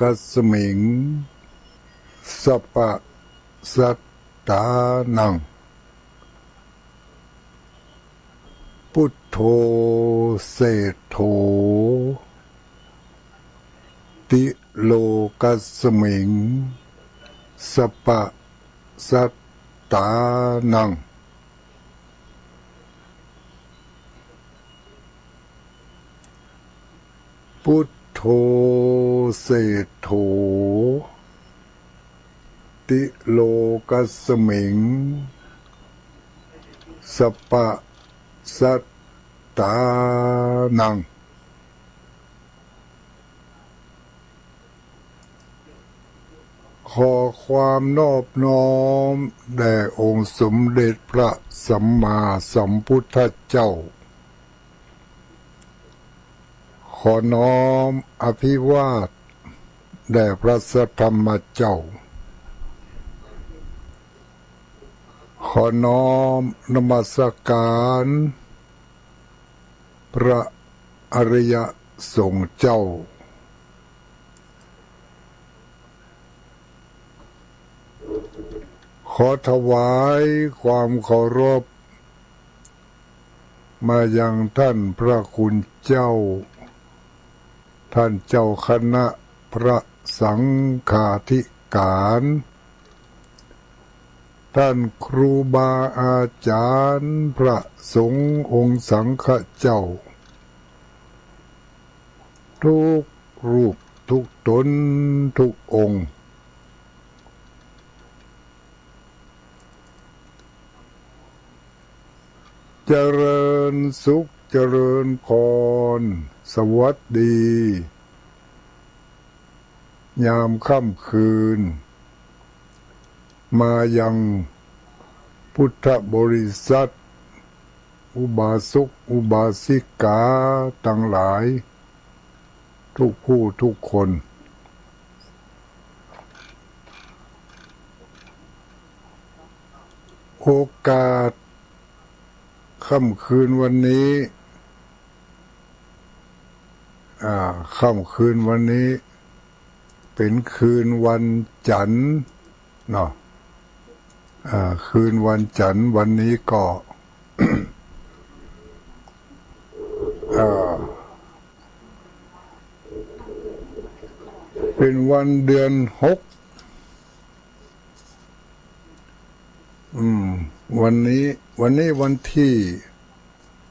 กัสมิงสัพพะสัตตานังพุทโธเศโธติโลกัสมิงสัพพะสัตตานังพุทโธเศโธติโลกัสมิงสัพพะสัตตานังขอความนอบน้อมแด่องค์สมเด็จพระสัมมาสัมพุทธเจ้าขอน้อมอภิวาทแด่พระสัทธรรมเจ้าขอน้อมนมัสการพระอริยสงฆ์เจ้าขอถวายความเคารพมายังท่านพระคุณเจ้าท่านเจ้าคณะพระสังฆาธิการท่านครูบาอาจารย์พระสงฆ์องค์สังฆเจ้าทุกรูปทุกตนทุกองค์เจริญสุขเจริญพรสวัสดียามค่ำคืนมายังพุทธบริษัทอุบาสกอุบาสิกาทั้งหลายทุกผู้ทุกคนโอกาสค่ำคืนวันนี้ค่ำคืนวันนี้เป็นคืนวันจันทร์เนาะคืนวันจันทร์วันนี้ก็ เป็นวันเดือน6วันนี้วันที่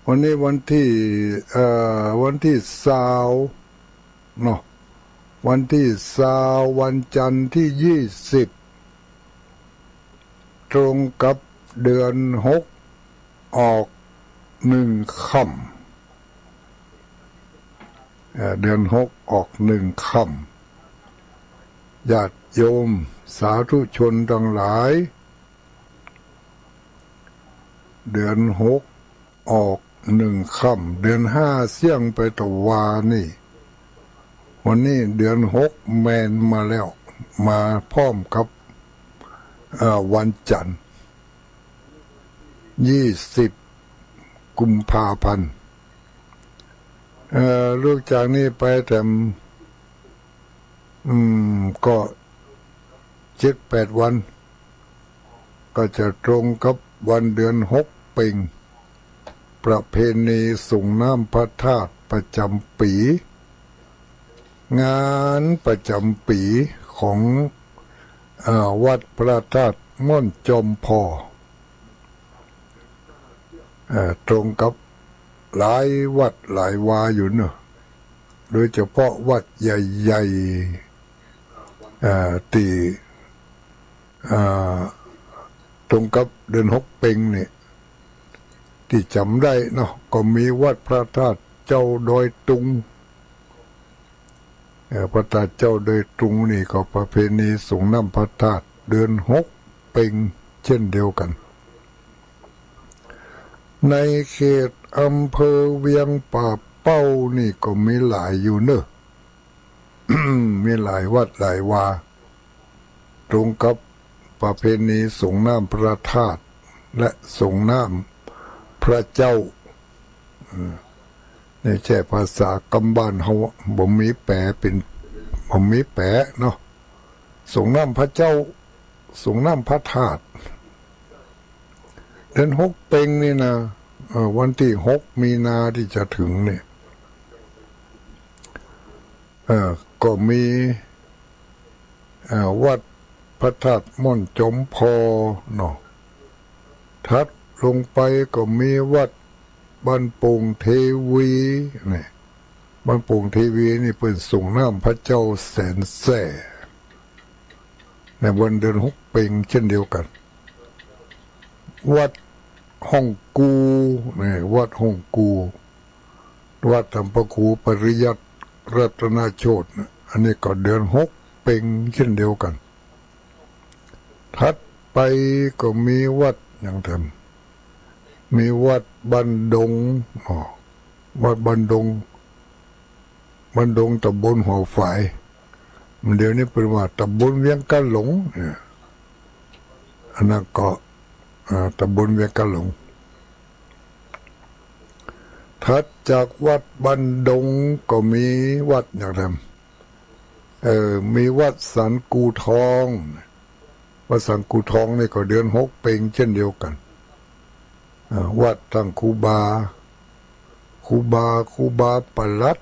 วันที่20เนาะวันที่20วันจันทร์ที่20ตรงกับเดือน6ออก1ค่ำเดือน6ออก1ค่ำญาติโยมสาธุชนทั้งหลายเดือน6ออก1ค่ำเดือน5เสี่ยงไปตะวานี่วันนี้เดือน6แมนมาแล้วมาพร้อมกับวันจันทร์20กุมภาพันธ์ลูกจากนี้ไปแต่ก็7-8 วันก็จะตรงกับวันเดือน6เป็งประเพณีส่งน้ำพระธาตุประจำปีงานประจำปีของวัดพระธาตุม่อนจอมพอตรงกับหลายวัดหลายวาอยู่เนอะโดยเฉพาะวัดใหญ่ๆที่ตรงกับเดือน6เป็งนี่ที่จำได้เนาะก็มีวัดพระธาตุเจ้าดอยตุงพระธาตุเจ้าดอยตุงนี่ก็ประเพณีส่งน้ำพระธาตุเดือน6เป็งเช่นเดียวกันในเขตอำเภอเวียงป่าเป้านี่ก็มีหลายอยู่เนอะ มีหลายวัดหลายวาตรงกับประเพณีส่งน้ำพระธาตุและส่งน้ำพระเจ้านี่ใช่ภาษากำบ้านเฮาบ่มีแปลเป็น ผมมีแปะเนาะส่งน้ำพระเจ้าส่งน้ำพระธาตุเดือนหกเพ็งนี่นะวันที่6 มีนาที่จะถึงเนี่ยก็มีวัดพระธาตุม่อนจมพอเนาะทัดลงไปก็มีวัดบ้านโป่งเทวีนี่บ้านโป่งเทวีนี่เป็นส่งน้ำพระเจ้าแสนแส่ในวันเดือนหกเพ็งเช่นเดียวกันวัดห้องกูนี่วัดห้องกูวัดธรรมพระครูปริยัติรัตนโชตอันนี้ก็เดือนหกเพ็งเช่นเดียวกันทัดไปก็มีวัดอย่างทำมีวัดบันดงวัดบันดงตำบลหัวฝายมันเดี๋ยวนี้เป็นว่าตำบลเวียงกันหลงอันนั้นก็ตำบลเวียงกันหลงถัดจากวัดบันดงก็มีวัดอย่างทำมีวัดสันกูทองวัดสันกูทองนี่ก็เดือนหกเพ็งเช่นเดียวกันวัดตั้งคูบาปลัด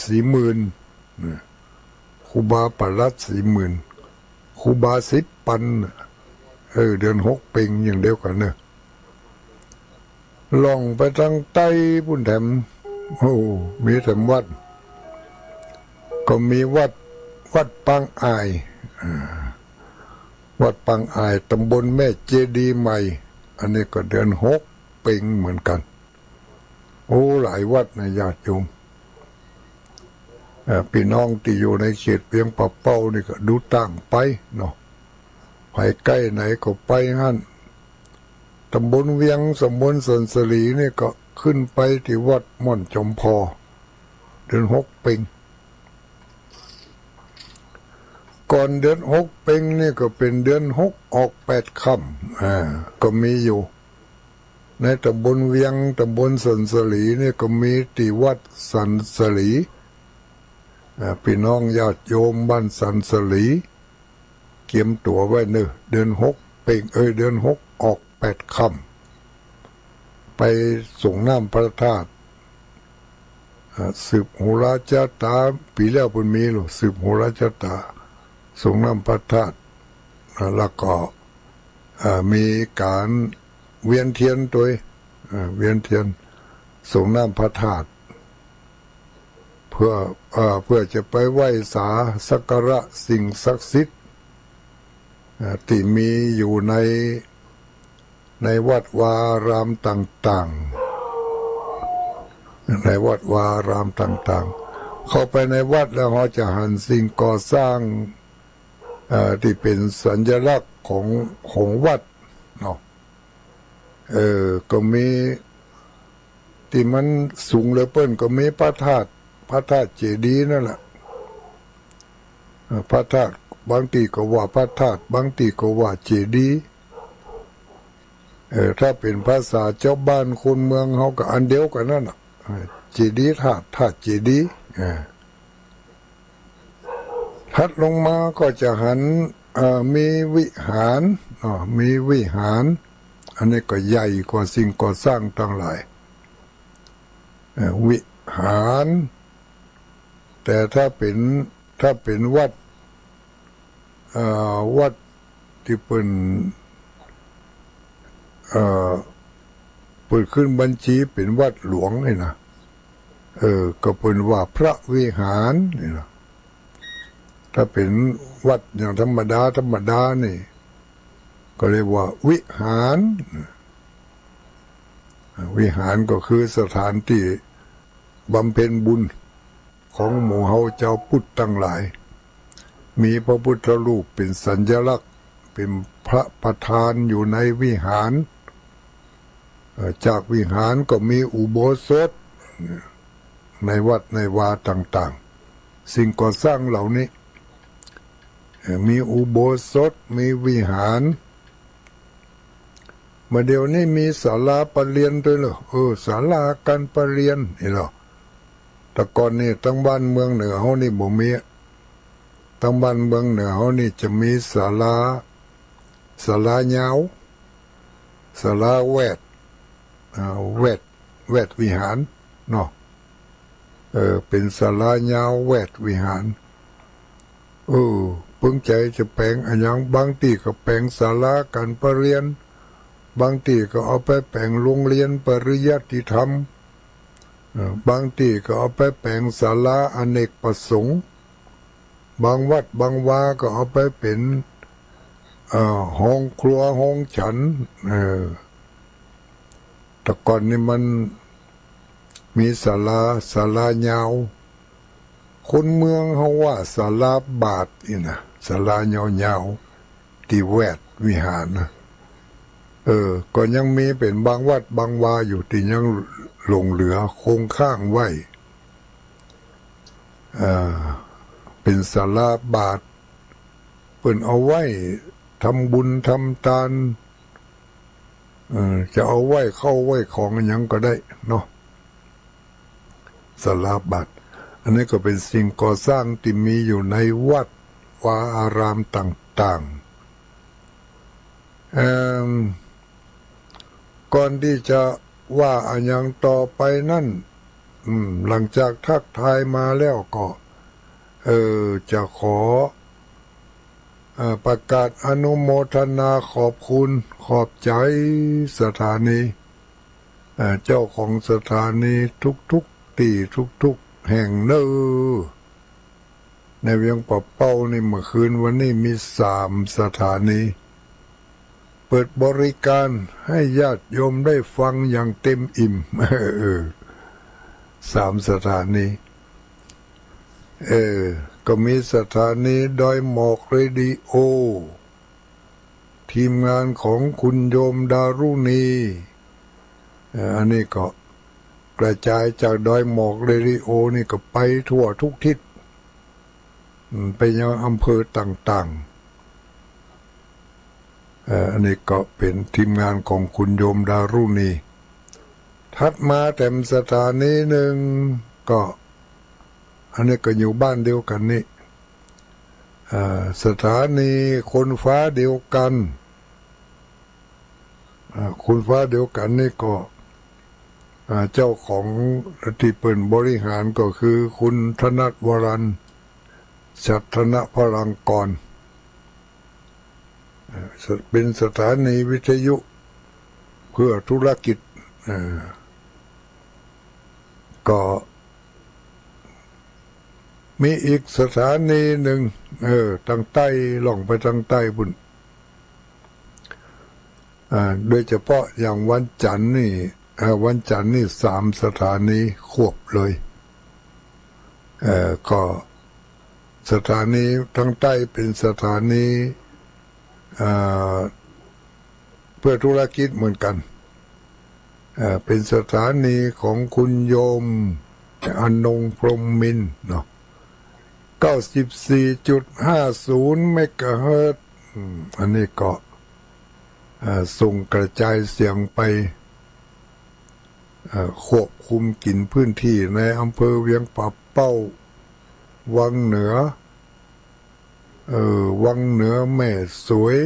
40,000คูบาปลัด40,000คูบา10 ปันเดือนหกเพ็งอย่างเดียวกันเนอะล่องไปทางใต้พุ่นแถมมีแถมวัดก็มีวัดปางอายวัดปางอายตำบลแม่เจดีย์ใหม่อันนี้ก็เดือนหกเพ็งเหมือนกันหลายวัดนะญาติโยมพี่น้องที่อยู่ในเขตเวียงป่าเป้านี่ก็ดูต่างไปเนาะไปใกล้ไหนก็ไปหั่นตำบลเวียงตำบลสันสลีนี่ก็ขึ้นไปที่วัดม่อนจมพอเดือนหกเพ็งก่อนเดือนหกเพ็งนี่ก็เป็นเดือนหกออก8 ค่ำก็มีอยู่ในตำบลเวียงตำบลสันสลีนี่ก็มีที่วัดสันสลีพี่น้องญาติโยมบ้านสันสลีเกียมตัวไว้เนอะเดือนหกเพ็งเดือนหกออก8 ค่ำไปส่งน้ำพระธาตุสืบโหราชตาปีแล้วเป็นมีหรอสืบโหราชตาส่งน้ำพระธาตุแล้วก็มีการเวียนเทียนตัวเวียนเทียนส่งน้ำพระธาตุเพื่อจะไปไหว้สาสักการะสิ่งศักดิ์สิทธิ์ที่มีอยู่ในวัดวารามต่างๆในวัดวารามต่างๆเข้าไปในวัดแล้วเราจะหันสิ่งก่อสร้างที่เป็นสัญลักษณ์ของวัดเนาะก็มีที่มันสูงเหลือเปิ้นก็มีพระธาตุเจดีย์นั่นแหละพระธาตุบางทีก็ว่าพระธาตุบางทีก็ว่าเจดีย์ถ้าเป็นภาษาเจ้าบ้านคนเมืองเขาก็อันเดียวกันนั่นน่ะเจดีย์ธาตุเจดีย์ถัดลงมาก็จะหันมีวิหารมีวิหารอันนี้ก็ใหญ่กว่าสิ่งก่อสร้างทั้งหลายวิหารแต่ถ้าเป็นวัดที่เปิดขึ้นบัญชีเป็นวัดหลวงนี่นะก็เป็นว่าพระวิหารนี่นะถ้าเป็นวัดอย่างธรรมดานี่ก็เรียกว่าวิหารก็คือสถานที่บำเพ็ญบุญของหมู่เฮาเจ้าพุทธทั้งหลายมีพระพุทธรูปเป็นสัญลักษณ์เป็นพระประธานอยู่ในวิหารจากวิหารก็มีอุโบสถในวัดในวาต่างๆสิ่งก่อสร้างเหล่านี้มีอุโบสถมีวิหารมาเดี๋ยวนี้มีศาลาปรริญญาด้วยเหรอศาลาการปรริญญานี่เหรอแต่ก่อนนี่ทั้งบ้านเมืองเหนือเฮานี่บ่มี ทางบ้านเมืองเหนือเขานี่จะมีศาลายาวศาลาแวดวิหารเนาะเป็นศาลายาวแวดวิหารปึ้งใจจะแปลงอันยังบางทีก็แปลงศาลาการประเรียนบางทีก็เอาไปแปลงโรงเรียนปริยัติธรรมบางทีก็เอาไปแปลงศาลาอเนกประสงค์บางวัดบางวาก็เอาไปเป็นห้องครัวห้องฉันแต่ก่อนนี่มันมีศาลายาวคนเมืองเขาว่าศาลาบาทนี่นะศาลายาวๆที่แวดวิหารนะก็ยังมีเป็นบางวัดบางวาอยู่ที่ยังหลงเหลือคงข้างไว้เป็นศาลาบาทเปิ่นเอาไว้ทำบุญทำทานจะเอาไว้เข้าไว้ของยังก็ได้เนาะศาลาบาทอันนี้ก็เป็นสิ่งก่อสร้างที่มีอยู่ในวัดวาอารามต่างๆก่อนที่จะว่าอันยังต่อไปนั่นหลังจากทักทายมาแล้วก็จะขอประกาศอนุโมทนาขอบคุณขอบใจสถานีเจ้าของสถานีทุกที่ทุกแห่งในเวียงป่าเป้านี่เมื่อคืนวันนี้มี3 สถานีเปิดบริการให้ญาติโยมได้ฟังอย่างเต็มอิ่ม3 สถานีก็มีสถานีดอยหมอกเรดิโอทีมงานของคุณโยมดารุณีอันนี้ก็กระจายจากดอยหมอกเรดิโอนี่ก็ไปทั่วทุกทิศไปยังอำเภอต่างๆอันนี้ก็เป็นทีมงานของคุณโยมดารุณีถัดมาแต่สถานีหนึ่งก็อันนี้ก็อยู่บ้านเดียวกันนี่สถานีคนฟ้าเดียวกันคนฟ้าเดียวกันนี่ก็เจ้าของที่เป็นบริหารก็คือคุณธนวรัญชัฒนพลังกรเป็นสถานีวิทยุเพื่อธุรกิจก็มีอีกสถานีหนึ่งทางใต้ล่องไปทางใต้บุญโดยเฉพาะอย่างวันจันทร์นี่3 สถานีควบเลยก็สถานีทางใต้เป็นสถานีเพื่อธุรกิจเหมือนกันเป็นสถานีของคุณโยมอนงพรหมมินทร์เนาะ94.50 เมกะเฮิรตซ์อันนี้ก็ส่งกระจายเสียงไปควบคุมกินพื้นที่ในอำเภอเวียงป่าเป้าวังเหนือวังเหนือแม่สวย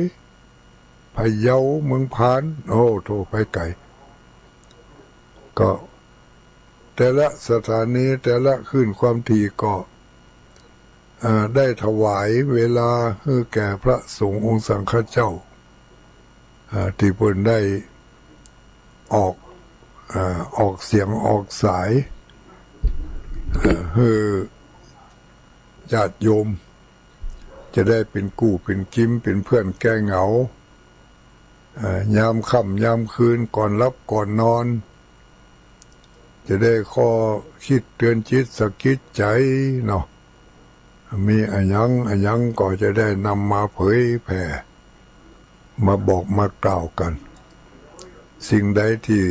พะเยาเมืองพานโทรไปไกลก็แต่ละสถานีแต่ละขึ้นความถี่ก็ได้ถวายเวลาให้แก่พระสงฆ์องค์สังฆเจ้าที่เพิ่นได้ออกเสียงออกสายให้ญาติโยมจะได้เป็นกู้เป็นกิมเป็นเพื่อนแก้เหงายามค่ำยามคืนก่อนรับก่อนนอนจะได้ข้อคิดเตือนจิตสะกิดใจเนาะมีอันยังก็จะได้นำมาเผยแผ่มาบอกมากล่าวกันสิ่งใดที่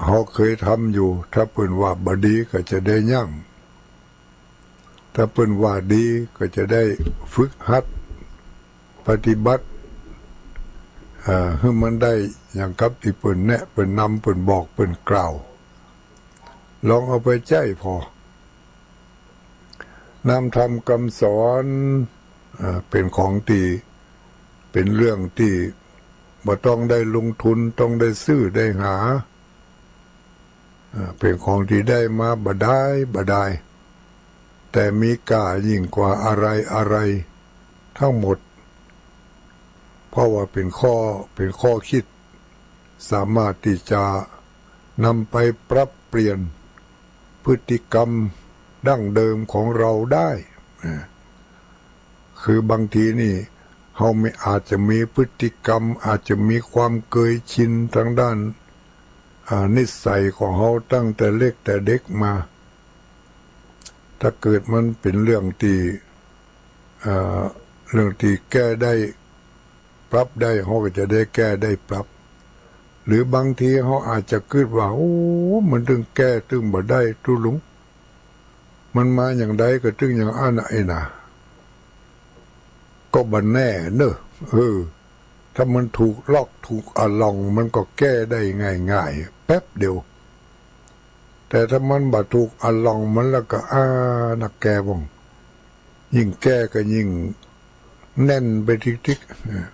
เขาเคยทำอยู่ถ้าเพิ่นว่าบดีก็จะได้ยั่งถ้าเพิ่นว่าดีก็จะได้ฝึกหัดปฏิบัติให้มันได้อย่างกับที่เพิ่นแนะเพิ่นนำเพิ่นบอกเพิ่นกล่าวลองเอาไปใจพอ นำธรรมคำสอนเป็นของที่เป็นเรื่องที่บ่ต้องได้ลงทุนต้องได้ซื้อได้หาเป็นของที่ได้มาบ่ได้แต่มีค่ายิ่งกว่าอะไรทั้งหมดเพราะว่าเป็นข้อคิดสามารถที่จะนำไปปรับเปลี่ยนพฤติกรรมดั้งเดิมของเราได้คือบางทีนี่เราไม่อาจจะมีพฤติกรรมอาจจะมีความเคยชินทางด้านนิสัยของเราตั้งแต่เล็กแต่เด็กมาถ้าเกิดมันเป็นเรื่องที่แก้ได้ปรับได้เราก็จะได้แก้ได้ปรับหรือบางทีเขาอาจจะคิดว่าโอ้มันถึงแก้ถึงบ่ได้ทุลุงมันมาอย่างใดก็ถึงอย่างอันไอ้น่ะก็บันแน่เนอะถ้ามันถูกล็อกถูกอลองมันก็แก้ได้ง่ายๆแป๊บเดียวแต่ถ้ามันบ่ถูกอลองมันแล้วก็นักแก้บ้งยิ่งแก้ก็ยิ่งแน่นไปทิก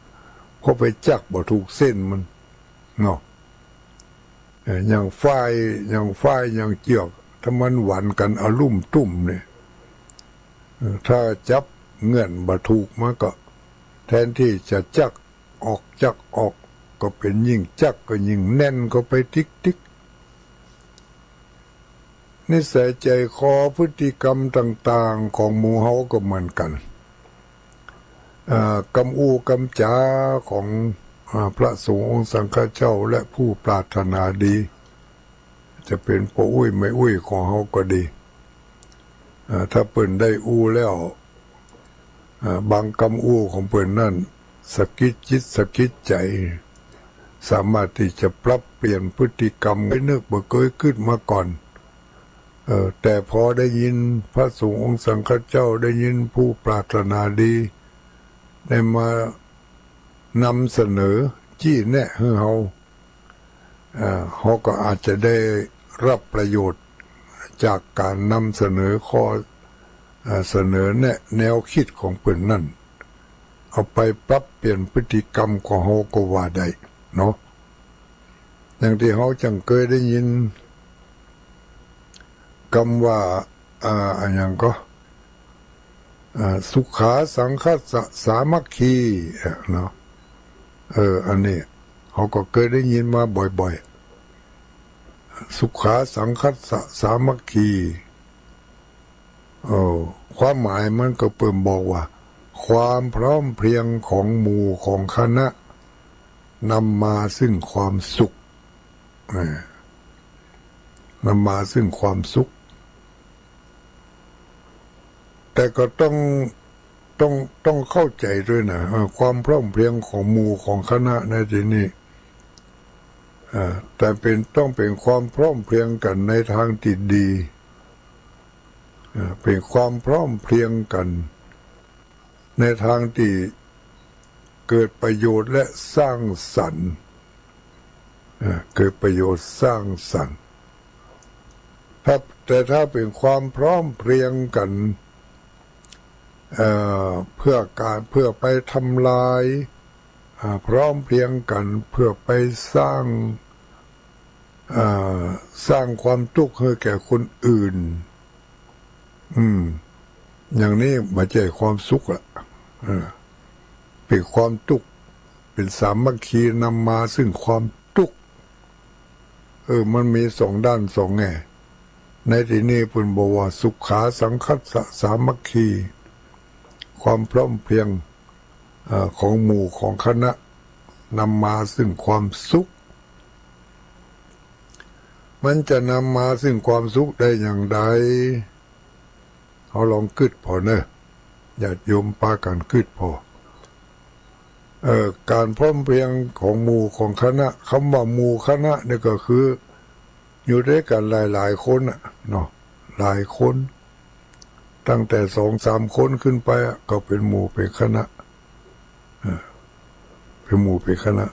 ๆพอไปจักบ่ถูกเส้นมันเนาะอย่างฝ้ายอย่างเจือกถ้ามันหวานกันอลุ่มตุ่มเนี่ยถ้าจับเงื่อนบ่ถูกมันก็แทนที่จะจักออกก็เป็นยิ่งจักก็ยิ่งแน่นก็ไปทิกนิสัยใจคอพฤติกรรมต่างๆของหมู่เฮาก็เหมือนกันกำอูกำจาของพระสงฆ์องค์สังฆเจ้าและผู้ปรารถนาดีจะเป็นพ่ออุ้ยไม่อุ้ยของเฮาก็ดีถ้าเปิ้นได้อูแล้วบางกำอูของเปิ้นนั่นสะกิดจิตสะกิดใจสามารถที่จะปรับเปลี่ยนพฤติกรรมไม่นึกบ่เคยขึ้นมาก่อนแต่พอได้ยินพระสงฆ์องค์สังฆเจ้าได้ยินผู้ปรารถนาดีได้มานำเสนอชี้แนะให้เขาก็อาจจะได้รับประโยชน์จากการนำเสนอข้อเสนอแนะแนวคิดของเพิ่นนั่นเอาไปปรับเปลี่ยนพฤติกรรมของเขาก็ว่าได้เนาะอย่างที่เขาจังเคยได้ยินคำว่าอย่างก็สุขาสังคัสสะสามัคคีเนาะอันนี้เขาก็เคยได้ยินมาบ่อยๆสุขาสังคัสสะสามัคคีความหมายมันก็เปิ่มบอกว่าความพร้อมเพรียงของหมู่ของคณะนำมาซึ่งความสุขนำมาซึ่งความสุขแต่ก็ต้องเข้าใจด้วยนะความพร้อมเพรียงของหมู่ของคณะในที่นี้แต่ต้องเป็นความพร้อมเพรียงกันในทางที่ดีเป็นความพร้อมเพรียงกันในทางที่เกิดประโยชน์และสร้างสรรค์เกิดประโยชน์สร้างสรรค์แต่ถ้าเป็นความพร้อมเพรียงกันเพื่อไปทำลายพร้อมเพรียงกันเพื่อไปสร้างความทุกข์ให้แก่คนอื่นอย่างนี้ไม่ใช่ความสุขละเป็นความทุกข์เป็นสามัคคีนำมาซึ่งความทุกข์มันมีสองด้านสองแง่ในที่นี้เพิ่นบอกว่าสุขาสังคัสสะสามัคคีความพร้อมเพรียงของหมู่ของคณะนำมาซึ่งความสุขมันจะนำมาซึ่งความสุขได้อย่างไรเขาลองคิดพอเนอะญาติโยมพากันคิดพอการพร้อมเพรียงของหมู่ของคณะคำว่าหมู่คณะนี่ก็คืออยู่ด้วยกันหลายคนเนาะหลายคนตั้งแต่2-3 คนขึ้นไปก็เป็นหมู่เป็นคณะเป็นหมู่เป็นคณะ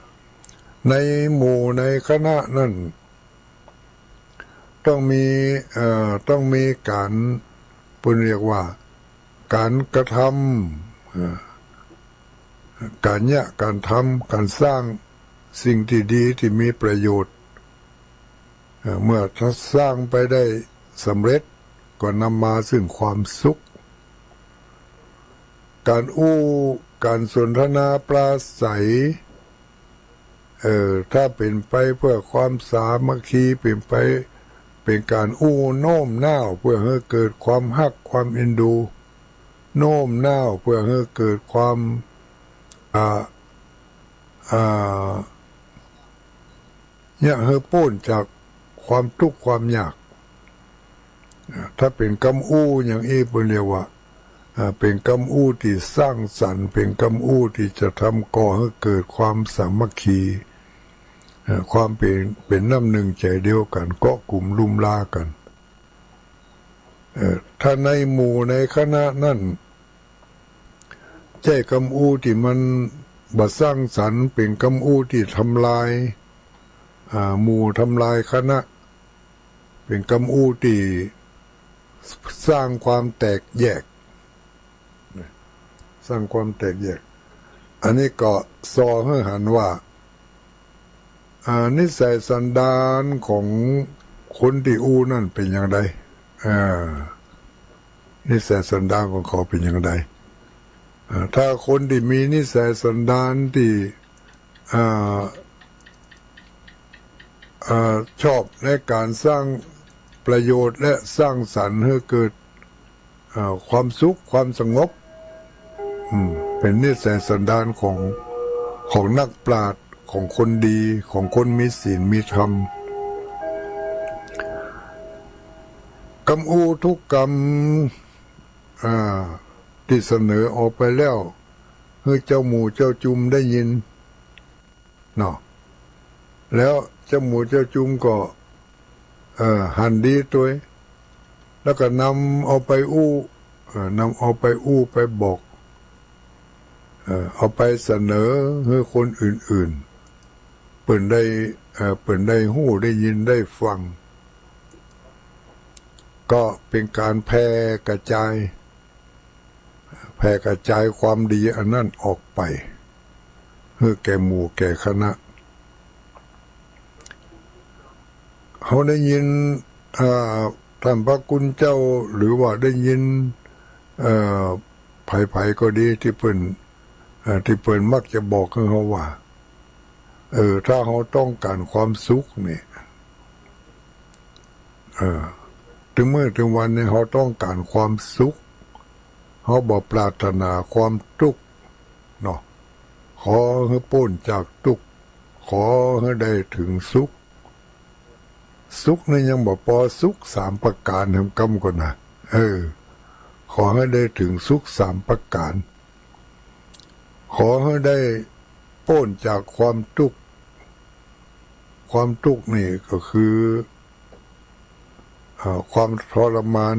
ในหมู่ในคณะนั่นต้องมีการเรียกว่า การกระทำการทำการสร้างสิ่งที่ดีที่มีประโยชน์เมื่อสร้างไปได้สำเร็จก็นำมาซึ่งความสุขการสนทนาปราศัยถ้าเป็นไปเพื่อความสามัคคีเป็นการโน้มน้าวเพื่อให้เกิดความฮักความเอ็นดูโน้มน้าวเพื่อให้เกิดความเนี่ยให้พ้นจากความทุกข์ความยากถ้าเป็นกำอย่างเป็นเรียกว่าเป็นกำที่สร้างสรรค์เป็นกำที่จะทำก่อให้เกิดความสามัคคีความเป็นน้ำหนึ่งใจเดียวกันเกาะกลุ่มลุมลากันถ้าในหมู่ในคณะนั่นใจกำที่มันบ่สร้างสรรค์เป็นกำที่ทำลายหมู่ทำลายคณะเป็นกำที่สร้างความแตกแยกสร้างความแตกแยกอันนี้ก็ซอให้หันว่านิสัยสันดานของคนที่นั่นเป็นอย่างไรนิสัยสันดานของเขาเป็นอย่างไรถ้าคนที่มีนิสัยสันดานที่ชอบในการสร้างประโยชน์และสร้างสรรค์ให้เกิดความสุขความสงบเป็นนิสัยสันดานของนักปราชญ์ของคนดีของคนมีศีลมีธรรมกำทุกกำที่เสนอออกไปแล้วให้เจ้าหมู่เจ้าจุมได้ยินเนาะแล้วเจ้าหมู่เจ้าจุมก็หันดีตัวแล้วก็นำเอาไปไปบอกเอาไปเสนอให้คนอื่นๆเปิ่นได้หู้ได้ยินได้ฟังก็เป็นการแพร่กระจายความดีอันนั้นออกไปให้แก่หมู่แก่คณะเขาได้ยินท่านพระคุณเจ้าหรือว่าได้ยินไผ่ก็ดีที่เปิ้นมักจะบอกให้เขาว่าถ้าเขาต้องการความสุขเนี่ยถึงเมื่อถึงวันนี้เขาต้องการความสุขเขาบอกปรารถนาความทุกข์เนาะขอให้พ้นจากทุกข์ขอให้ได้ถึงสุขนี่ยังบอกพอสุข3ประการทำกรรมก่อนนะขอให้ได้ถึงสุข3ประการขอให้ได้พ้นจากความทุกข์นี่ก็คือความทรมาน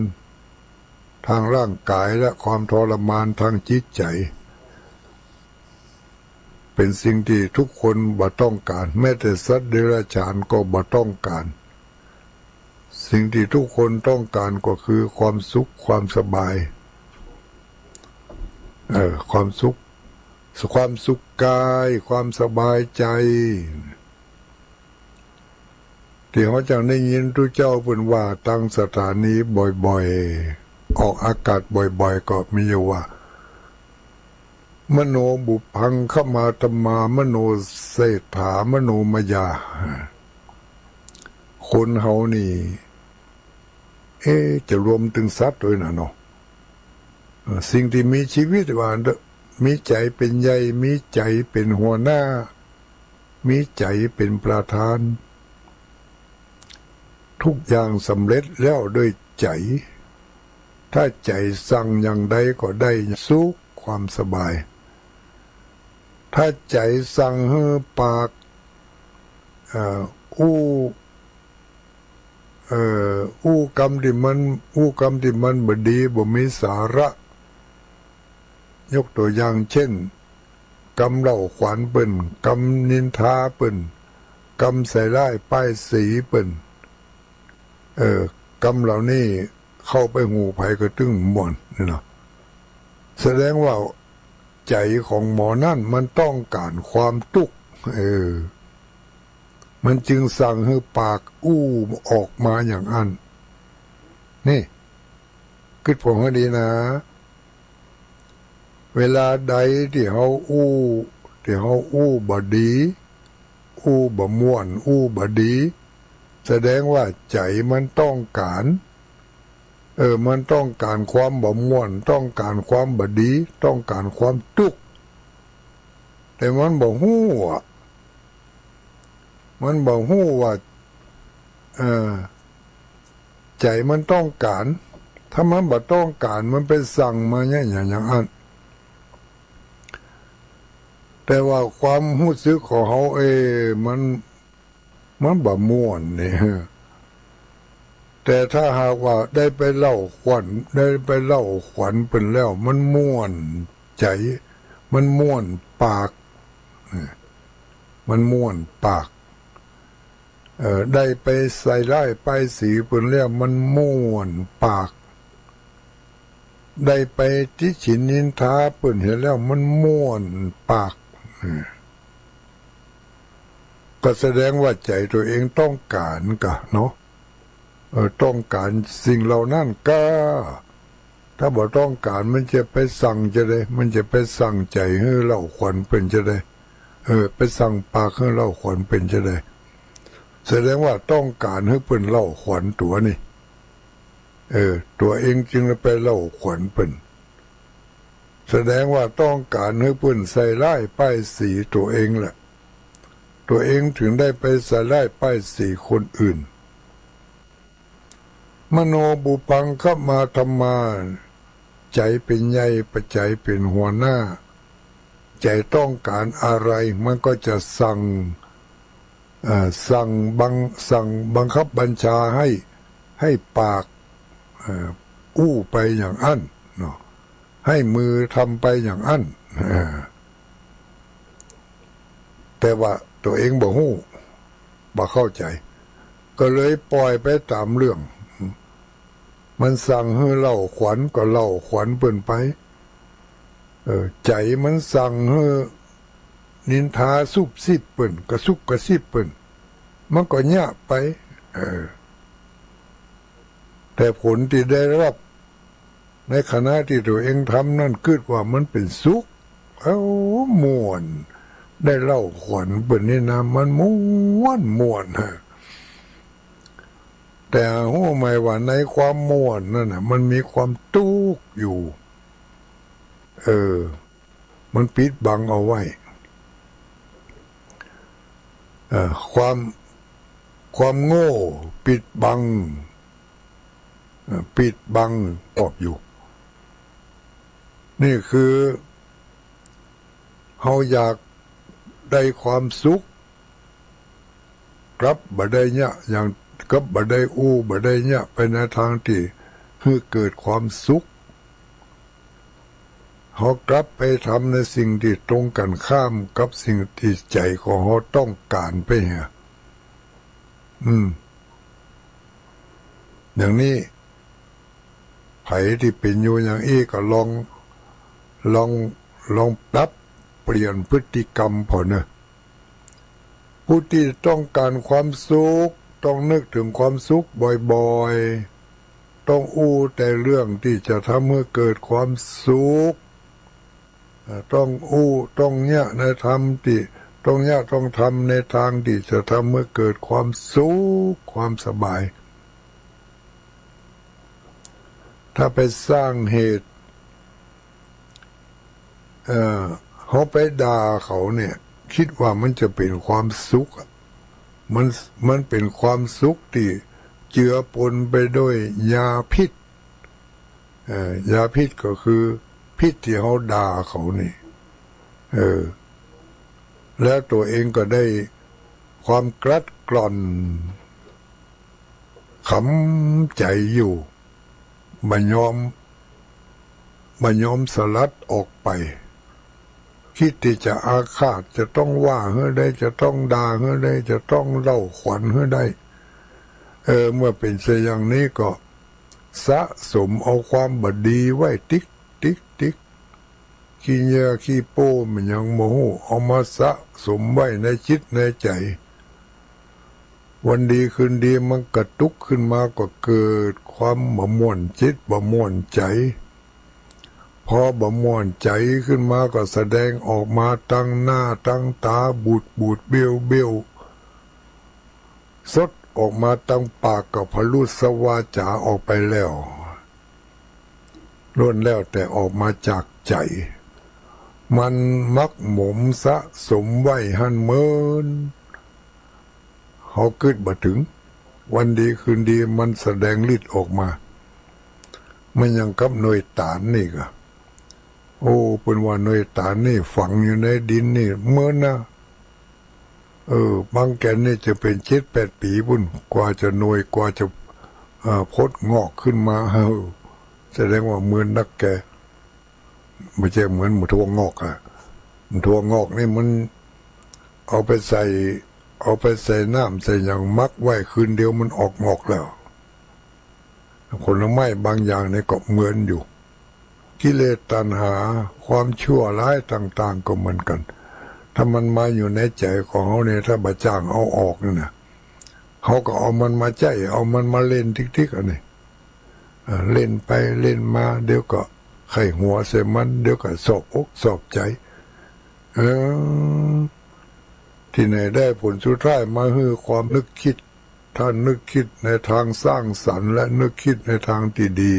ทางร่างกายและความทรมานทางจิตใจเป็นสิ่งที่ทุกคนบ่ต้องการแม้แต่สัตว์เดรัจฉานก็บ่ต้องการสิ่งที่ทุกคนต้องการก็คือความสุขความสบายความสุขกายความสบายใจที่เขาจังได้ยินทุกเจ้าเพิ่นว่าตั้งสถานีบ่อยๆออกอากาศบ่อยๆก็มีอยู่ว่ามโนบุพังขมาธรรมามโนเศรษฐามโนมยาคนเฮานี่จะรวมถึงสัตว์ด้วยนะเนาะสิ่งที่มีชีวิตว่ามีใจเป็นใหญ่มีใจเป็นหัวหน้ามีใจเป็นประธานทุกอย่างสำเร็จแล้วด้วยใจถ้าใจสั่งอย่างใดก็ได้สุขความสบายถ้าใจสั่งให้ปากกรรมที่มันบ่ดีบ่มีสาระยกตัวอย่างเช่นกรรมเหล่าขวัญเปิ้นกรรมนินทาเปิ้นกรรมใส่ร้ายป้ายสีเปิ้นกรรมเหล่านี้เข้าไปหูไผก็ตึงม่วนนี่เนาะ แสดงว่าใจของหมอนั่นมันต้องการความทุกข์มันจึงสั่งให้ปากอู้ออกมาอย่างอันนี่คิดผมให้ดีนะเวลาใดที่เขาอู้บดีอู้บม่วนอู้บดีแสดงว่าใจมันต้องการมันต้องการความบ่ม่วนต้องการความบดีต้องการความทุกข์แต่มันบ่ฮู้ว่าใจมันต้องการถ้ามันบ่ต้องการมันไปสั่งมาอย่างนั้นแต่ว่าความรู้สึกของเขามันบ่ม่วนนี่แต่ถ้าหากว่าได้ไปเล่าขวัญเป็นแล้วมันม่วนใจมันม่วนปากมันม่วนปากได้ไปใส่ไล่ไปสีเป็นแล้วมันม่วนปากได้ไปที่ฉินนินทาเปิ่นเห็นแล้วมันม่วนปากก็แสดงว่าใจตัวเองต้องการกะเนาะต้องการสิ่งเหล่านั้นก็ถ้าบ่ต้องการมันจะไปสั่งจะได้มันจะไปสั่งใจให้เล่าขวัญเป็นจะได้ไปสั่งปากให้เล่าขวัญเป็นจะได้แสดงว่าต้องการให้เป็นเล่าขวัญตัวนี่ตัวเองจึงไปเล่าขวัญเป็นแสดงว่าต้องการให้เพิ่นใส่ร้ายป้ายสีตัวเองแหละตัวเองถึงได้ไปใส่ร้ายป้ายสีคนอื่นมโนบุปังขมาธรรมาใจเป็นใหญ่ปัจจัยเป็นหัวหน้าใจต้องการอะไรมันก็จะสั่งบังคับบัญชาให้ปากอู้ไปอย่างอั้นเนาะให้มือทำไปอย่างอั้นแต่ว่าตัวเองบ่ฮู้บ่เข้าใจก็เลยปล่อยไปตามเรื่องมันสั่งให้เล่าขวัญก็เล่าขวัญเปิ่นไปใจมันสั่งให้นินทาซุบซิบเปิ่นกระซุบกระซิบเปิ่นมันก็ยะไปแต่ผลที่ได้รับในขณะที่ตัวเองทำนั่นคิดว่ามันเป็นสุขม่วนได้เล่าขวัญเปิ่นนี่นะมันม่วนแต่หู้ไหมว่าในความม่วนนั่นน่ะมันมีความทุกข์อยู่มันปิดบังเอาไว้ความโง่ปิดบังออกอยู่นี่คือเฮาอยากได้ความสุขกลับบ่ได้เนี่ยอย่างกับบ่ได้บ่ได้เนี่ยไปในทางที่ให้เกิดความสุขเขากลับไปทำในสิ่งที่ตรงกันข้ามกับสิ่งที่ใจของเขาต้องการไปฮะอย่างนี้ไผที่เป็นอยู่อย่างนี้ก็ลองปรับเปลี่ยนพฤติกรรมพอเนอะผู้ที่ต้องการความสุขต้องนึกถึงความสุขบ่อยๆต้องแต่เรื่องที่จะทำให้เกิดความสุขต้องเนี่ยในธรรมที่ต้องทำในทางที่จะทำให้เกิดความสุขความสบายถ้าไปสร้างเหตุเขาไปด่าเขาเนี่ยคิดว่ามันจะเป็นความสุขมันเป็นความสุขที่เจือปนไปด้วยยาพิษยาพิษก็คือพิษที่เขาด่าเขานี่แล้วตัวเองก็ได้ความกลัดกล่อนขำใจอยู่ไม่ยอมสลัดออกไปคิดที่จะอาฆาตจะต้องว่าเฮ้ได้จะต้องด่าเฮ้ได้จะต้องเล่าขวัญเฮ้ได้เมื่อเป็นเช่นอย่างนี้ก็สะสมเอาความบดีไว้ติ๊ก ขี้เหยื่อขี้โป้มันยังโมโหเอามาสะสมไว้ในจิตในใจวันดีคืนดีมันกระตุกขึ้นมาก็เกิดความบ่ม่วนจิตบ่ม่วนใจพอบ่ม่วนใจขึ้นมาก็แสดงออกมาตั้งหน้าตั้งตาบูดบูดเบี้ยวเบี้ยวสดออกมาตั้งปากกับพลุสวาจาออกไปแล้วล้วนแล้วแต่ออกมาจากใจมันมักหมมสะสมไว้หันเมินเขาคิดบ่ถึงวันดีคืนดีมันแสดงฤทธิ์ออกมามันยังกับหน่วยตานนี่ก็โอ้เป็นว่าหน่วยตานนี่ฝังอยู่ในดินนี่เมื่อนะบางแก่นนี่จะเป็น7-8 ปีบุ่นกว่าจะหน่วยกว่าจะพดงอกขึ้นมาแสดงว่าเหมือนนักแกไม่ใช่เหมือนหมูทั่วงอกหมูทั่วงอกนี่มันเอาไปใส่น้ำใส่อย่างมักไว้คืนเดียวมันออกงอกแล้วผลไม้บางอย่างในก็เหมือนอยู่กิเลสตัณหาความชั่วร้ายต่างๆก็เหมือนกันถ้ามันมาอยู่ในใจของเขาเนี่ยถ้าบาจ้างเอาออกนี่นะเขาก็เอามันมาใจเอามันมาเล่นทิกๆอันนี้เล่นไปเล่นมาเดี๋ยวก็ไข้หัวเสียมันเดี๋ยวก็สอบอกสอบใจที่ไหนได้ผลสุดท้ายมาคือความนึกคิดถ้านึกคิดในทางสร้างสรรค์และนึกคิดในทางที่ดี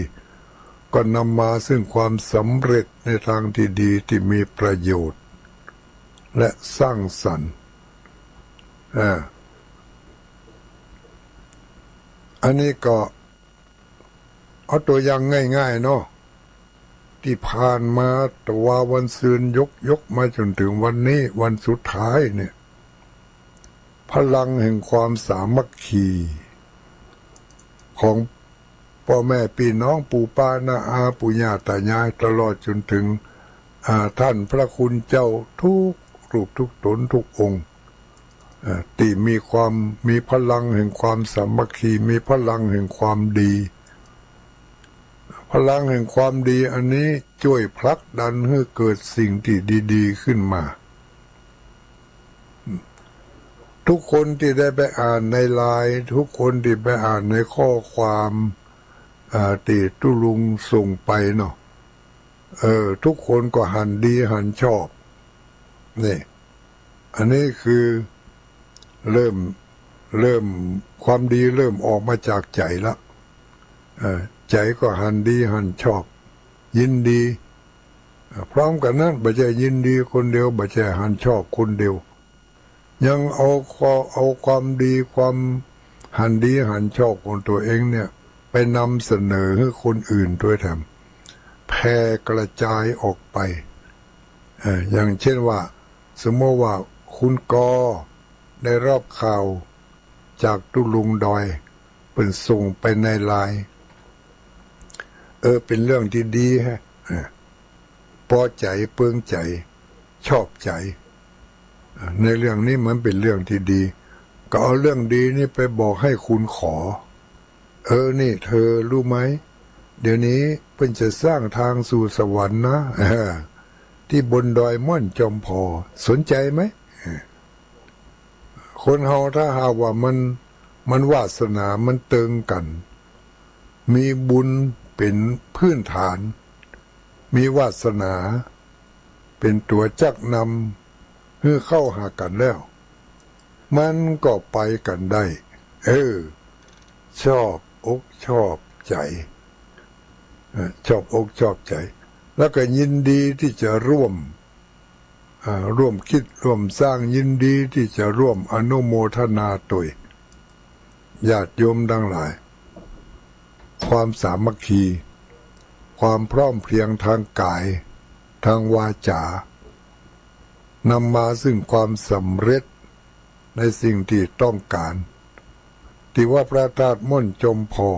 ก็นำมาซึ่งความสำเร็จในทางที่ดีที่มีประโยชน์และสร้างสรรค์อันนี้ก็เอาตัวอย่างง่ายๆเนาะที่ผ่านมาตัววันซืนยกมาจนถึงวันนี้วันสุดท้ายเนี่ยพลังแห่งความสามัคคีของพ่อแม่พี่น้องปู่ป้าน้าอาปู่ย่าตายายตลอดจนถึงท่านพระคุณเจ้าทุกรูปทุกตนทุกองค์ที่มีพลังแห่งความสามัคคีมีพลังแห่งความดีพลังแห่งความดีอันนี้ช่วยผลักดันให้เกิดสิ่งที่ดีๆขึ้นมาทุกคนที่ได้ไปอ่านในไลน์ทุกคนที่ไปอ่านในข้อความที่ตุลุงส่งไปเนาะทุกคนก็หันดีหันชอบนี่อันนี้คือเริ่มความดีเริ่มออกมาจากใจละใจก็หันดีหันชอบยินดีพร้อมกันนั้นบ่ใช่ยินดีคนเดียวบ่ใช่หันชอบคนเดียวยังเอาความดีความหันดีหันชอบของตัวเองเนี่ยไปนำเสนอให้คนอื่นด้วยแถมแผ่กระจายออกไปอย่างเช่นว่าสมมติว่าคุณกอได้รับข่าวจากตุลุงดอยเป็นส่งไปในไลน์เป็นเรื่องที่ดีฮะพอใจเปิงใจชอบใจในเรื่องนี้มันเป็นเรื่องที่ดีก็เอาเรื่องดีนี่ไปบอกให้คุณขอนี่เธอรู้ไหมเดี๋ยวนี้เพิ่นจะสร้างทางสู่สวรรค์นะที่บนดอยม่อนจอมพอสนใจไหมคนเฮาถ้าหาว่ามันวาสนามันเติงกันมีบุญเป็นพื้นฐานมีวาสนาเป็นตัวจักนำให้เข้าหากันแล้วมันก็ไปกันได้ชอบอกชอบใจชอบอกชอบใจแล้วก็ยินดีที่จะร่วมคิดร่วมสร้างยินดีที่จะร่วมอนุโมทนาตุยญาติโยมดังหลายความสามัคคีความพร้อมเพรียงทางกายทางวาจานำมาซึ่งความสำเร็จในสิ่งที่ต้องการที่ว่าพระธาตุม่อนจมพอ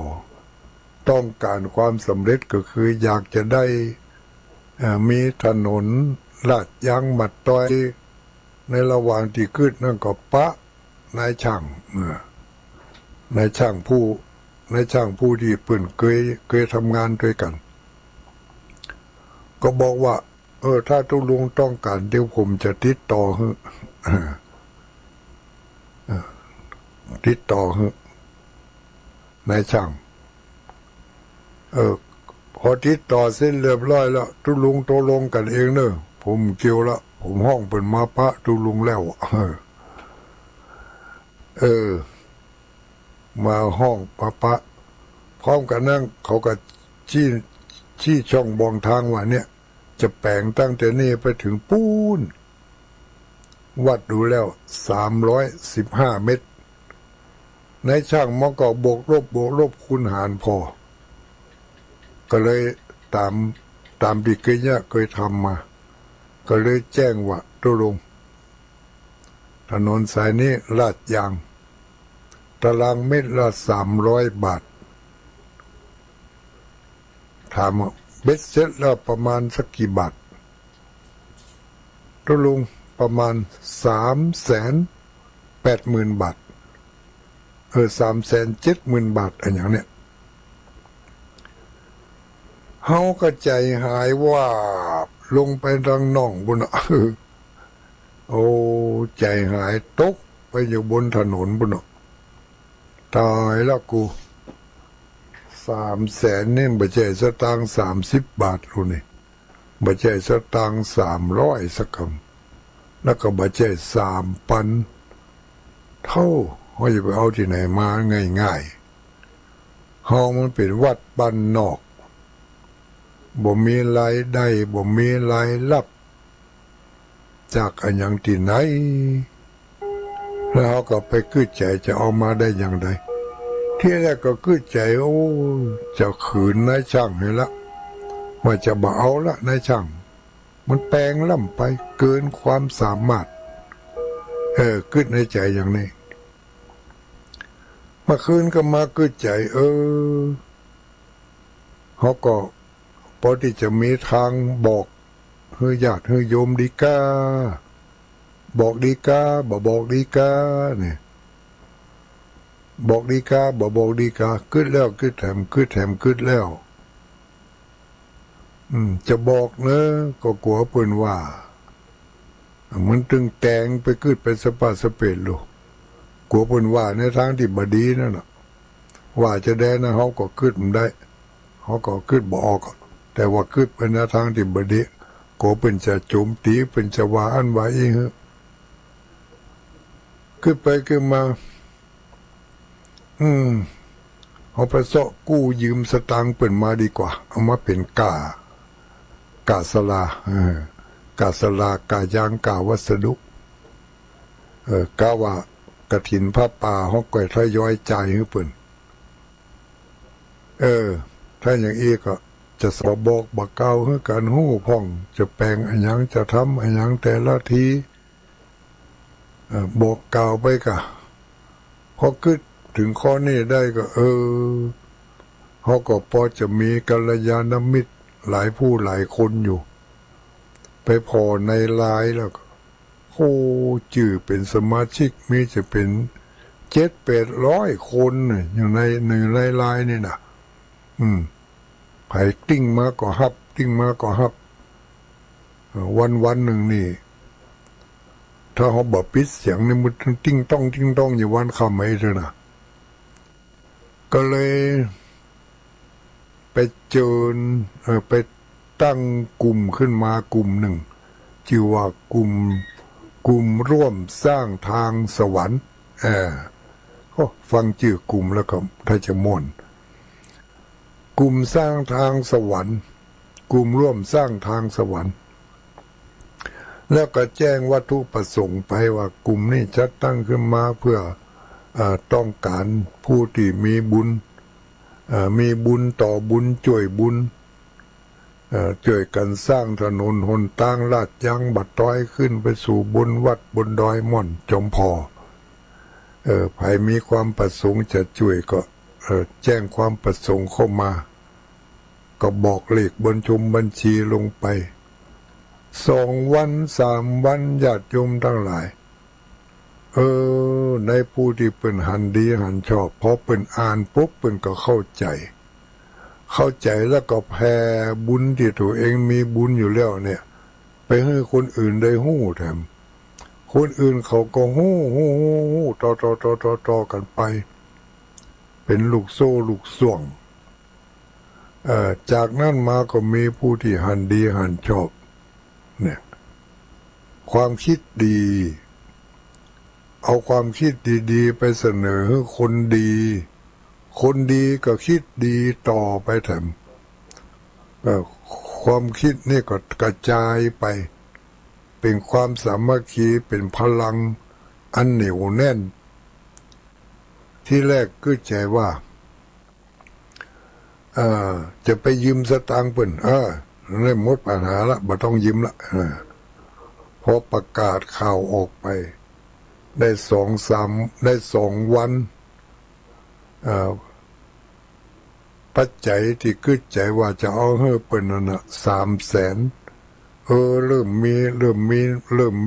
ต้องการความสำเร็จก็คืออยากจะได้มีถนนลาดยางมัดต้อยในระหว่างที่ขึ้นนั่นก็นายช่างผู้ที่เปิ่นเคยทำงานด้วยกันก็บอกว่า ถ้าทุลุงต้องการเดี๋ยวผมจะติดต่อให้ติดต่อให้นายช่างพอติดต่อเส้นเรียบร้อยแล้วทุลุงตกลงกันเองเนอะผมเกี่ยวละผมห้องเป็นมาพระทุลุงแล้วมาห้องปะปะพร้อมกันนั่งเขาก็ชี้ช่องบองทางว่าเนี่ยจะแปลงตั้งแต่นี่ไปถึงปูนวัดดูแล้ว315 เมตรในช่างมอก็บวกลบคูณหารพอก็เลยตามที่เคยทำมาก็เลยแจ้งว่าตุลงถนนสายนี้ลาดยางตารางเมตรละ300 บาทถามว่าเบ็ดเสร็จแล้วประมาณสักกี่บาทตุลงประมาณ380,000 บาท370,000 บาทอะไรอย่างเนี้ยเฮาก็ใจหายว่าลงไปทางน่องบนโอ้ใจหายตกไปอยู่บนถนนบนตายแล้วกู300,000นี่บ่ใช่สตางค์30 บาทรู้นี่บ่ใช่สตางค์300สักคำแล้วก็บ่ใช่3,000เท่าเฮาจะไปเอาที่ไหนมาง่ายๆเฮามันเป็นวัดบ้านนอกบ่มีรายได้บ่มีรายรับจากอันยังที่ไหนแล้วเขาก็ไปคืดใจจะเอามาได้อย่างไรที่แรกก็คืดใจจะขืนนายช่างให้ละว่าจะบ่เอาละนายช่างมันแปลงล่ำไปเกินความสามารถคืดในใจอย่างนี้เมื่อคืนก็มาคืดใจเขาก็พอที่จะมีทางบอกเฮ้ยญาติเฮ้ยโยมดีกาบอกดีกาบอกดีกาเนี่ยบอกดีกาบอกดีกาขึ้นแล้วขึ้นแถมแล้วจะบอกเนอะก็กลัวเปิ้นว่ามันตึงแตงไปขึ้นเป็นสปาสเปดลูกกลัวเปิ้นว่าในทางที่บดีนั่นน่ะว่าจะได้นะเขาก็ขึ้นได้เขาก็ขึ้นบอกแต่ว่าขึ้นเป็นทางที่บดีก็เป็นจะโจมตีเป็นจะว่าอันว่าอีกขึ้นไปขึ้นมาเอาไปเสาะกู้ยืมสตางค์เปิ่นมาดีกว่าเอามาเป็นกาสลากายางกาวัสดุกาว่ากฐินผ้าป่าห้องก่อยทยอยจ่ายให้เปิ่นถ้าอย่างอีกก็จะสอบบอกบักเก่าให้การหู้พ่องจะแปลงอันยังจะทำอันยังแต่ละทีบอกเก่าไปกะพอขึ้นถึงข้อนี้ได้ก็เขาก็พอจะมีกัลยาณมิตรหลายผู้หลายคนอยู่ไปพอในไลน์แล้วก็จื่อเป็นสมาชิกมีจะเป็น700-800 คนอยู่ในไลน์นี่นะไผ่ติ้งมาก็ฮับวันหนึ่งนี่ถ้าเขาบอกปิดเสียงนี่มันติ้งต้องอยู่วันคำไม่ใช่นะก็เลยไปเจอไปตั้งกลุ่มขึ้นมากลุ่มหนึ่งชื่อว่ากลุ่มร่วมสร้างทางสวรรค์ฟังชื่อกลุ่มแล้วก็ถ้าจะม่วนกลุ่มสร้างทางสวรรค์กลุ่มร่วมสร้างทางสวรรค์แล้วก็แจ้งวัตถุประสงค์ไปว่ากลุ่มนี้จะตั้งขึ้นมาเพื่อต้องการผู้ที่มีบุญต่อบุญช่วยบุญช่วยกันสร้างถนนหนทางลาดยางบัดต้อยขึ้นไปสู่บนวัดบนดอยม่อนจอมพอใครมีความประสงค์จะช่วยก็แจ้งความประสงค์เข้ามาก็บอกเลขบัญชีลงไป2 วัน 3 วันญาติโยมทั้งหลายในผู้ที่เป็นหันดีหันชอบพอเป็นอ่านปุ๊บเป็นก็เข้าใจแล้วก็แผ่บุญที่ตัวเองมีบุญอยู่แล้วเนี่ย ไปให้คนอื่นได้หู้แถมคนอื่นเขาก็หู้ต่อกันไปเป็นลูกโซ่ลูกส่วงจากนั้นมาก็มีผู้ที่หันดีหันชอบเนี่ยความคิดดีเอาความคิดดีๆไปเสนอให้คนดีคนดีก็คิดดีต่อไปแถมความคิดนี่ก็กระจายไปเป็นความสามัคคีเป็นพลังอันเหนียวแน่นที่แรกก็ใจว่าจะไปยืมสตางค์เพิ่นได้หมดปัญหาละบ่ต้องยืมละพอประกาศข่าวออกไปได้2 วันปัจจัยที่คิดใจว่าจะเอาให้เปิ้นนั่นน่ะ300,000เริ่ม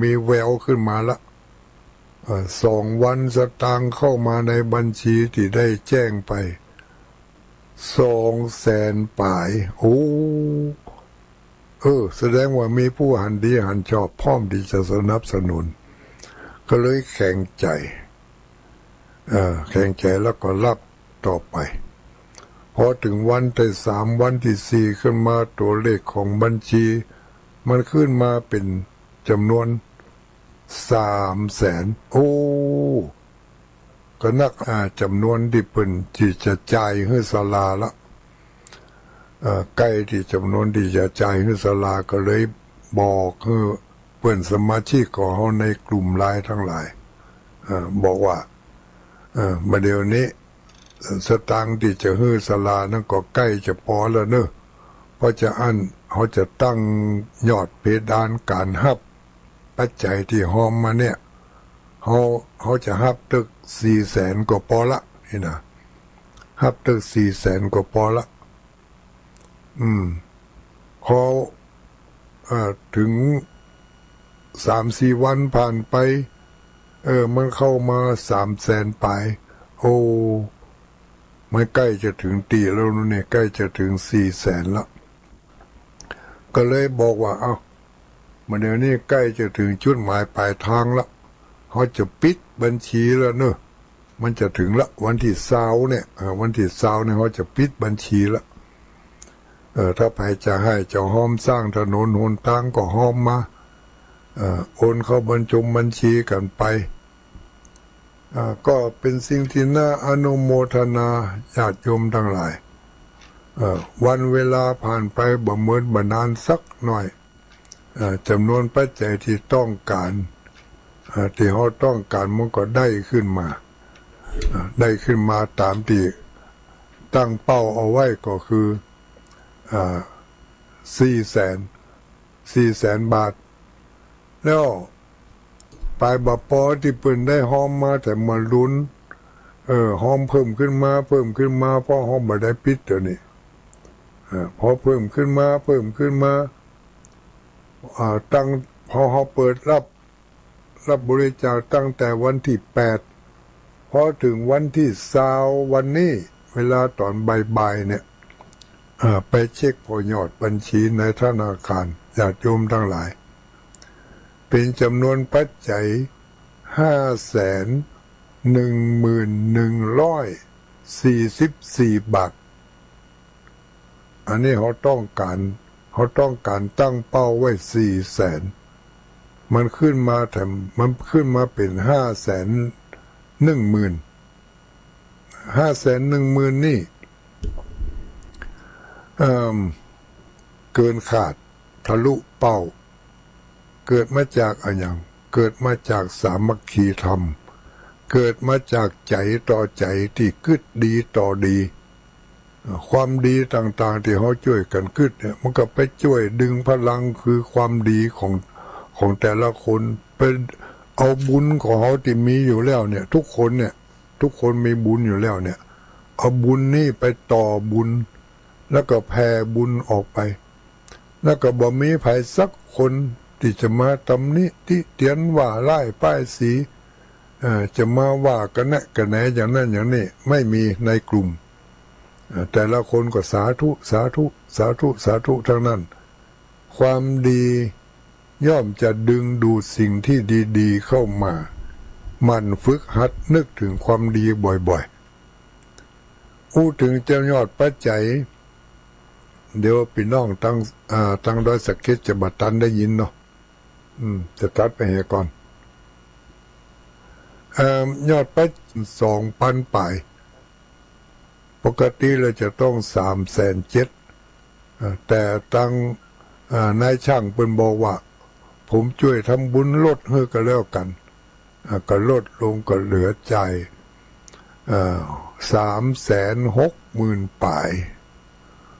มีแววขึ้นมาละ2 วันสตางค์เข้ามาในบัญชีที่ได้แจ้งไป200,000ป่ายแสดงว่ามีผู้หันดีหันชอบพร้อมที่จะสนับสนุนก็เลยแข็งใจแล้วก็รับต่อไปพอถึงวันที่3วันที่4ขึ้นมาตัวเลขของบัญชีมันขึ้นมาเป็นจำนวน300,000ก็นักจำนวนที่เพิ่นที่จะจ่ายให้ศาลาละใกล้ที่จำนวนที่จะจ่ายให้ศาลาก็เลยบอกให้เพื่อนสมาชิกของเขาในกลุ่มไลน์ทั้งหลายบอกว่ามาเดี๋ยวนี้สตางค์ที่จะให้ศาลานั่นก็ใกล้จะพอแล้วเนอะเพราะจะเขาจะตั้งยอดเพดานการฮับปัจจัยที่หอมมาเนี่ยเขาจะฮับตึก400,000ก็พอละนี่นะฮับตึก400,000ก็พอละเขาถึง3-4 วันผ่านไปมันเข้ามา300,000ไปมันใกล้จะถึงตีแล้วเนี่ยใกล้จะถึง400,000ละก็เลยบอกว่ามาเดี๋ยวนี้ใกล้จะถึงจุดหมายปลายทางละเขาจะปิดบัญชีแล้วเนอะมันจะถึงละวันที่20เนี่ยวันที่20เนี่ยเขาจะปิดบัญชีละถ้าใครจะให้เจ้าห้อมสร้างถนนหนทางก็ห้อมมาโอนเข้าบัญชีกันไปก็เป็นสิ่งที่น่าอนุโมทนาญาติโยมทั้งหลายวันเวลาผ่านไปบ่เหมือนบ่นานสักหน่อยจำนวนปัจจัยที่ต้องการที่เขาต้องการมันก็ได้ขึ้นมาตามที่ตั้งเป้าเอาไว้ก็คือ400,000 บาทแล้วปลายบ่พอที่เพิ่นได้หอมมาแต่มาลุ้นหอมเพิ่มขึ้นมาเพราะหอมบ่ได้ปิดเดี๋ยวนี้พอเพิ่มขึ้นมาพอเขาเปิดรับบริจาคตั้งแต่วันที่8พอถึงวันที่20วันนี้เวลาตอนบ่ายๆเนี่ยไปเช็คพอยอดบัญชีในธนาคารญาติโยมทั้งหลายเป็นจำนวนปัจจัย511,144 บาทอันนี้เขาต้องการตั้งเป้าไว้400,000มันขึ้นมาเป็น510,000นี่เกินขาดทะลุเป้าเกิดมาจากอะไรอย่างเกิดมาจากสามัคคีธรรมเกิดมาจากใจต่อใจที่กึศดีต่อดีความดีต่างๆที่เขาช่วยกันกึศเนี่ยมันก็ไปช่วยดึงพลังคือความดีของแต่ละคนเป็นเอาบุญของเขาที่มีอยู่แล้วเนี่ยทุกคนมีบุญอยู่แล้วเนี่ยเอาบุญนี่ไปต่อบุญแล้วก็แผ่บุญออกไปแล้วก็บ่มีใครสักคนที่จะมาตำหนิติเตียนว่าไล่ป้ายสีจะมาว่ากันแหนอย่างนั้นอย่างนี้ไม่มีในกลุ่มแต่ละคนก็สาธุทั้งนั้นความดี ย่อมจะดึงดูดสิ่งที่ดีๆเข้ามามันฝึกหัดนึกถึงความดีบ่อยๆอู้ถึงเจ้ายอดปัจจัยเดี๋ยวพี่น้องตั้งดอยสะเก็ดจะบัดตันได้ยินเนาะจะตัดไปเหก่อนยอดปัจ2,000ป่ายปกติเราจะต้อง3,700,000แต่ตั้งนายช่างเป็นบอกว่าผมช่วยทำบุญลดให้ก็แล้วกันก็ลดลงก็เหลือใจ360,000ป่าย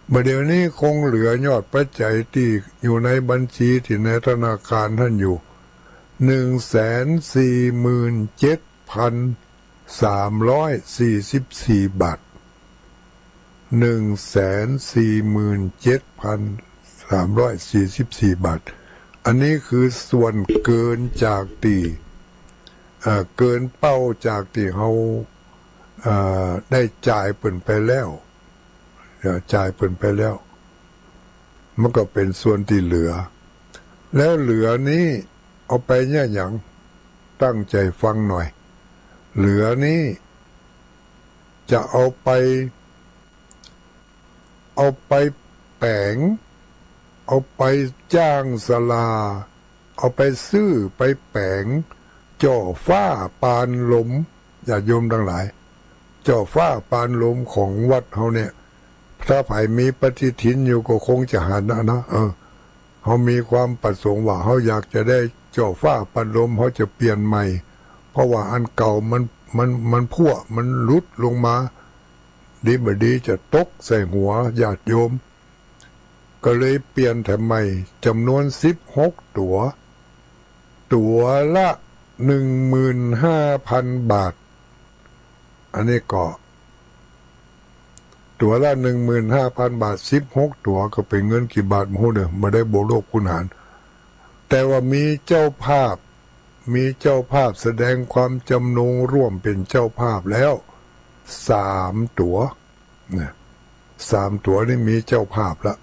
เมื่อเดี๋ยวนี้คงเหลือยอดปัจจัยที่อยู่ในบัญชีที่ในธนาคารท่านอยู่147,344 บาท147,344 บาทอันนี้คือส่วนเกินจากที่เกินเป้าจากที่เขาได้จ่ายเปิ่นไปแล้วจ่ายเปิ่นไปแล้วมันก็เป็นส่วนที่เหลือแล้วเหลือนี้เอาไปเนี่ยอย่างตั้งใจฟังหน่อยเหลือนี้จะเอาไปแปลงเอาไปจ้างศาลาเอาไปซื้อไปแปลงจ่อฟ้าปานลมญาติโยมทั้งหลายจ่อฟ้าปานลมของวัดเขาเนี่ยถ้าไผมีปฏิทินอยู่ก็คงจะหันนะเขามีความประสงค์ว่าเขาอยากจะได้จ่อฟ้าปานลมเขาจะเปลี่ยนใหม่เพราะว่าอันเก่ามันพั่วมันรุดลงมาดีบดีจะตกใส่หัวญาติโยมก็เลยเปลี่ยนแถมใหม่จำนวน16ตัวละ15,000 บาทอันนี้ก็ตัวละ15,000 บาท16ตัวก็เป็นเงินกี่บาทโมโหเด้อมาได้บวกลบคูณหารแต่ว่ามีเจ้าภาพแสดงความจำนงร่วมเป็นเจ้าภาพแล้ว3ตัวเนี่ย3ตัวนี่มีเจ้าภาพละ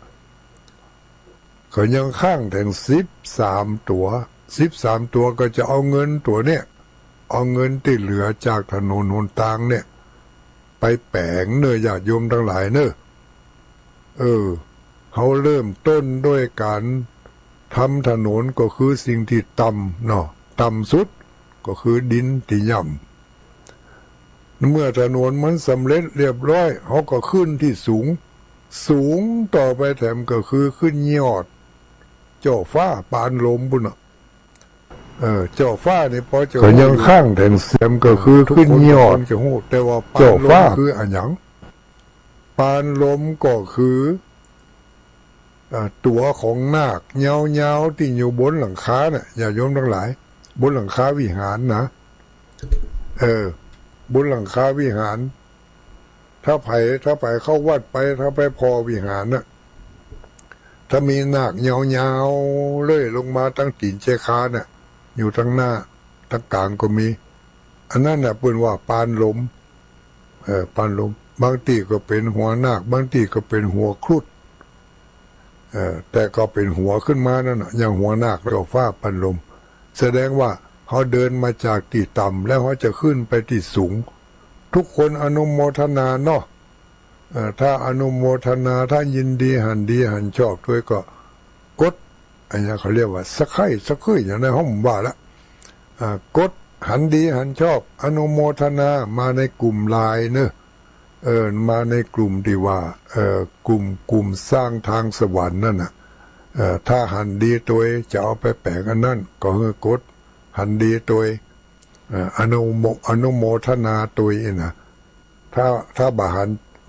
ก็ยังข้างถึง13ตัวก็จะเอาเงินตัวเนี่ยเอาเงินที่เหลือจากถนนหนทางเนี่ยไปแปลงเนื้อญาติโยมทั้งหลายเนอะเขาเริ่มต้นด้วยการทำถนนก็คือสิ่งที่ต่ำเนาะต่ำสุดก็คือดินที่ย่ำเมื่อถนนมันสำเร็จเรียบร้อยเขาก็ขึ้นที่สูงต่อไปแถมก็คือขึ้นยอดเจ้าฟ้าปานลมบุญเนาะเจ้าฟ้านี่พอจะก็ยังข้างแถมเสียมก็คือขึ้นยอดจะหูแต่ว่าปานลมคืออันหยังปานลมก็คือตัวของนาคเงาที่อยู่บนหลังคาเนี่ยอย่าโยมทั้งหลายบนหลังคาวิหารนะบนหลังคาวิหารถ้าไปเข้าวัดไปถ้าไปพอวิหารน่ะถ้ามีนาคเงาเลื่อยลงมาตั้งตีนเจคาเนี่ยอยู่ทั้งหน้าทั้งกลางก็มีอันนั้นน่ะเปิ้นว่าปานลมปานลมบางทีก็เป็นหัวนาคบางทีก็เป็นหัวครุฑแต่ก็เป็นหัวขึ้นมานั่นน่ะอย่างหัวนาคเจ้าฟ้าปานลมแสดงว่าเขาเดินมาจากที่ต่ำแล้วเขาจะขึ้นไปที่สูงทุกคนอนุโมทนาเนาะถ้าอนุโมทนาถ้ายินดีหันชอบด้วยก็กดอันนี้เขาเรียกว่าสักไข่อย่างในห้องว่าละกดหันดีหันชอบอนุโมทนามาในกลุ่มไลน์เนอะมาในกลุ่มที่ว่ากลุ่มสร้างทางสวรรค์นั่นน่ะถ้าหันดีตัวจะเอาไปแปลงอันนั้นก็คือกดหันดีตัวอนุโมทนาตัวนะถ้าบาหัน